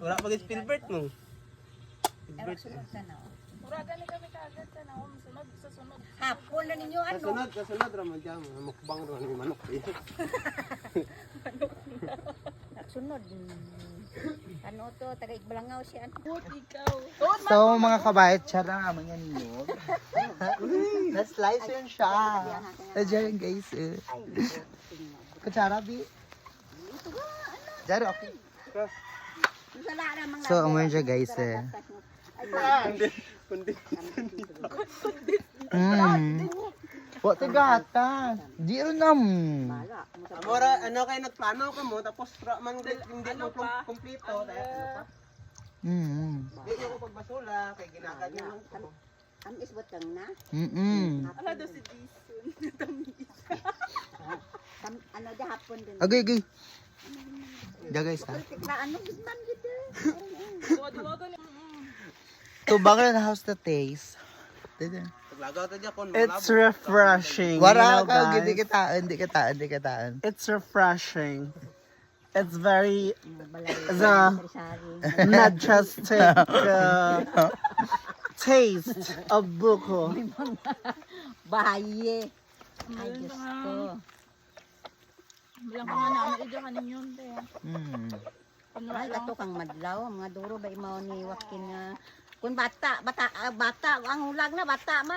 Wala pag Spielberg mo. Pero sunod ka na. Muraga ni kami kaagad ka na. Sunod sa sunod. Hapon na ninyo ano? Kasunod raman dyan. Mukbang ron yung manok. Sunod. Ano to? Taga-Igbalangaw siya. Ikaw. So mga kabayat, siya na naman yan niyog. Na-slice yun siya. Diyan guys. Kutsara, Bi. Diyan, okay. So, amoy siya guys eh. Kundi. What gata? Di rin nam. Amora, ano kayo nagplano ka mo, tapos man hindi mo kumpleto. Hindi ko pagbasula, kay ginakad nyo lang ko. Ang isbotang na? Ano daw si Jason? Ano da hapon din. Agay. Diyan guys ha. Ano bisman gitu. Duwa-duwa ni. To Banglan House the taste. Paglagaw ta dyan kung It's refreshing. Wala you know, ka, guys. hindi kataan. It's refreshing. It's very The majestic taste of buko. bahaye. Ay Diyos ko. Bilang pa nga namin, idyo ka ninyo. Ay kato kang madlaw, mga duro ba imaw ni Wakin nga. Kung bata, ang hulag na bata man.